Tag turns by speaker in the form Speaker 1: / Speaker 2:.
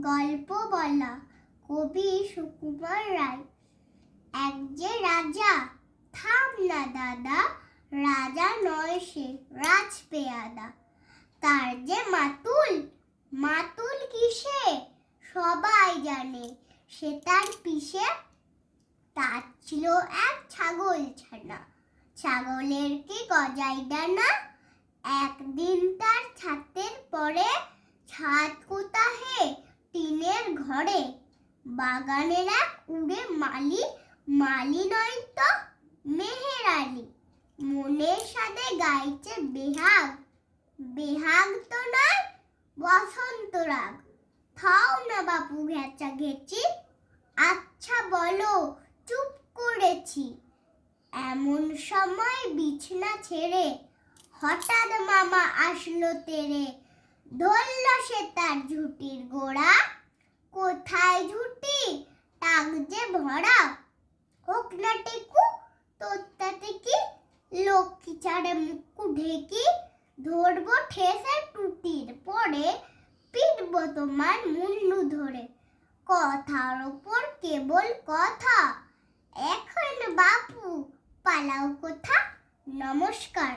Speaker 1: গল্প বলা কবি সুকুমার রায়। এক যে রাজা, থাম না দাদা, রাজা নয় সে রাজপেয়াদা। তার যে মাতুল, মাতুল কিসে সবাই জানে, সে তার পিসে। তার ছিল এক ছাগল ছানা, ছাগলের কি গজাই ডানা। একদিন তার ছাতের পরে, ছাদ কোথা হে টিনের ঘরে। বাগানের এক উড়ে মালি, মালি নয় তো মেহের আলি। মনের সাথে গাইছে বেহাগ, বেহাগ তো নয় বসন্ত রাগ। থাও না বাপু ঘেঁচা ঘেঁচি, আচ্ছা বলো চুপ করেছি। এমন সময় বিছনা ছেড়ে হঠাৎ মামা আসলো তেড়ে। ধরল সে তার ঝুঁটির গোড়া, কোথায় ঝুঁটি টাক যে ভরা। হোক না টেকু তোর তাতে কি, লক্ষ্মী ছাড়ে মুখু ঢেকি। ধরবো ঠেসে টুটির পরে, পিটবো তোমার মুন্ডু ধরে। কথার ওপর কেবল কথা, এখন বাপু পালাও কোথা। নমস্কার।